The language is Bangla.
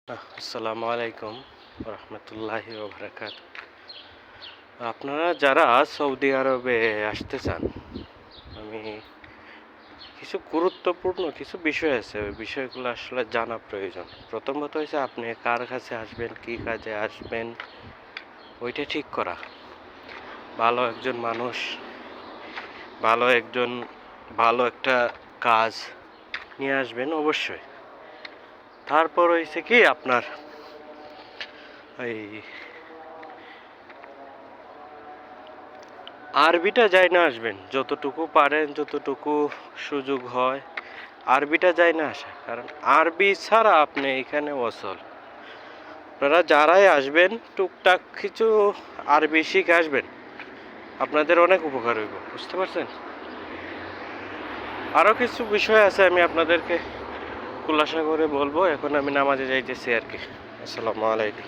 আসসালামু আলাইকুম রহমতুল্লাহি ওবরাকাত। আপনারা যারা সৌদি আরবে আসতে চান, আমি কিছু গুরুত্বপূর্ণ কিছু বিষয় আছে, ওই বিষয়গুলো আসলে জানা প্রয়োজন। প্রথমত হচ্ছে আপনি কার কাছে আসবেন, কি কাজে আসবেন, ওইটা ঠিক করা। ভালো একজন মানুষ, ভালো একটা কাজ নিয়ে আসবেন অবশ্যই। তারপর হয়েছে কি আপনার এই আরবিটা যাই না আসবেন, যতটুকু পারেন, যতটুকু সুযোগ হয় আরবিটা যাই না আসা, কারণ আরবি ছাড়া আপনি এখানে অচল। আপনারা যারাই আসবেন টুকটাক কিছু আরবি শিখে আসবেন, আপনাদের অনেক উপকার হইব, বুঝতে পারছেন? আরও কিছু বিষয় আছে, আমি আপনাদেরকে খুলাসা করে বলবো। এখন আমি নামাজে যাইতেছি আর কি। আসসালামু আলাইকুম।